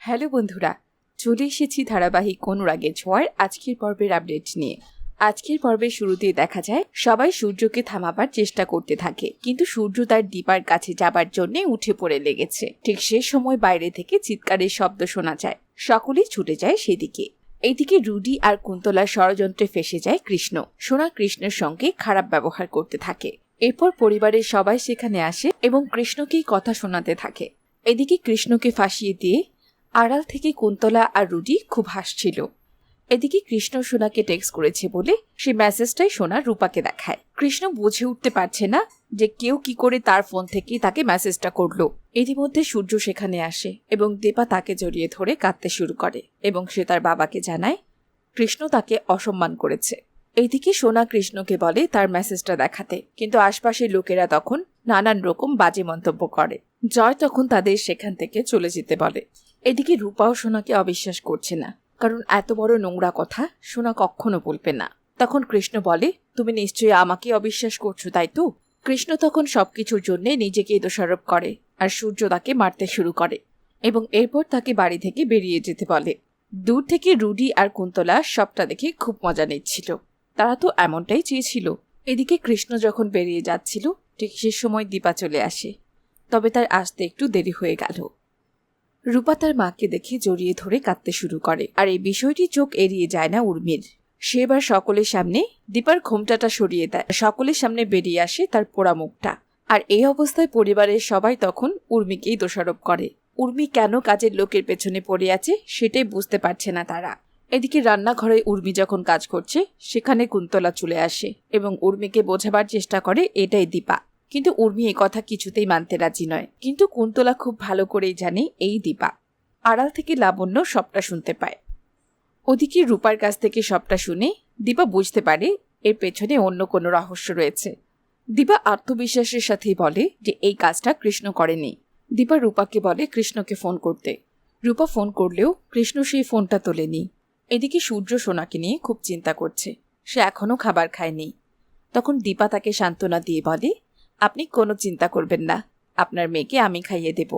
Hello বন্ধুরা, চলে এসেছি ধারাবাহিক অনুরাগের ছোঁয়ার আজকের পর্বের আপডেট নিয়ে। আজকের পর্বের শুরুতেই দেখা যায় সবাই সূর্যকে থামাবার চেষ্টা করতে থাকে, কিন্তু সূর্য তার দীপার কাছে যাবার জন্য উঠে পড়ে লেগেছে। ঠিক সে সময় বাইরে থেকে চিৎকারের শব্দ শোনা যায়, সকলেই ছুটে যায় সেদিকে। এইদিকে রুডি আর কুন্তলার ষড়যন্ত্রে ফেঁসে যায় কৃষ্ণ। সোনা কৃষ্ণের সঙ্গে খারাপ ব্যবহার করতে থাকে। এরপর পরিবারের সবাই সেখানে আসে এবং কৃষ্ণকেই কথা শোনাতে থাকে। এদিকে কৃষ্ণকে ফাঁসিয়ে দিয়ে আড়াল থেকে কুন্তলা আর রুডি খুব হাসছিল। এদিকে কৃষ্ণ সোনাকে টেক্সট করেছে বলে সেই মেসেজটাই সোনা রূপাকে দেখায়। কৃষ্ণ বুঝে উঠতে পারছে না যে কেউ কি করে তার ফোন থেকে তাকে মেসেজটা করলো। ইতিমধ্যে সূর্য সেখানে আসে এবং দীপা তাকে জড়িয়ে ধরে কাঁদতে শুরু করে এবং সে তার বাবাকে জানায় কৃষ্ণ তাকে অসম্মান করেছে। এইদিকে সোনা কৃষ্ণকে বলে তার মেসেজটা দেখাতে, কিন্তু আশপাশের লোকেরা তখন নানান রকম বাজে মন্তব্য করে। জয় তখন তাদের সেখান থেকে চলে যেতে বলে। এদিকে রূপাও সোনাকে অবিশ্বাস করছে না, কারণ এত বড় নোংরা কথা সোনা কখনো বলবে না। তখন কৃষ্ণ বলে, তুমি নিশ্চয়ই আমাকে অবিশ্বাস করছো, তাই তো? কৃষ্ণ তখন সবকিছুর জন্য নিজেকে দোষারোপ করে আর সূর্য তাকে মারতে শুরু করে এবং এরপর তাকে বাড়ি থেকে বেরিয়ে যেতে বলে। দূর থেকে রুডি আর কুন্তলা সবটা দেখে খুব মজা নিচ্ছিল, তারা তো এমনটাই চেয়েছিল। এদিকে কৃষ্ণ যখন বেরিয়ে যাচ্ছিল ঠিক সে সময় দীপা চলে আসে, তবে তার আসতে একটু দেরি হয়ে গেল। রূপা তার মাকে দেখে জড়িয়ে ধরে কাঁদতে শুরু করে, আর এই বিষয়টি চোখ এড়িয়ে যায় না উর্মির। সে এবার সকলের সামনে দীপার ঘোমটাটা সরিয়ে দেয়, সকলের সামনে বেরিয়ে আসে তার পোড়া মুখটা। আর এই অবস্থায় পরিবারের সবাই তখন উর্মিকেই দোষারোপ করে। উর্মি কেন কাজের লোকের পেছনে পড়ে আছে সেটাই বুঝতে পারছে না তারা। এদিকে রান্নাঘরে উর্মি যখন কাজ করছে সেখানে কুন্তলা চলে আসে এবং উর্মিকে বোঝাবার চেষ্টা করে এটাই দীপা, কিন্তু উর্মি এ কথা কিছুতেই মানতে রাজি নয়। কিন্তু কুন্তলা খুব ভালো করেই জানে এই দীপা। আড়াল থেকে লাবণ্য সবটা শুনতে পায়। ওদিকে রূপার কাছ থেকে সবটা শুনে দীপা বুঝতে পারে এর পেছনে অন্য কোনো রহস্য রয়েছে। দীপা আত্মবিশ্বাসের সাথেই বলে যে এই কাজটা কৃষ্ণ করেনি। দীপা রূপাকে বলে কৃষ্ণকে ফোন করতে। রূপা ফোন করলেও কৃষ্ণ সেই ফোনটা তোলেনি। এদিকে সূর্য সোনাকে নিয়ে খুব চিন্তা করছে, সে এখনো খাবার খায়নি। তখন দীপা তাকে সান্ত্বনা দিয়ে বলে, আপনি কোনো চিন্তা করবেন না, আপনার মেয়েকে আমি খাইয়ে দেব।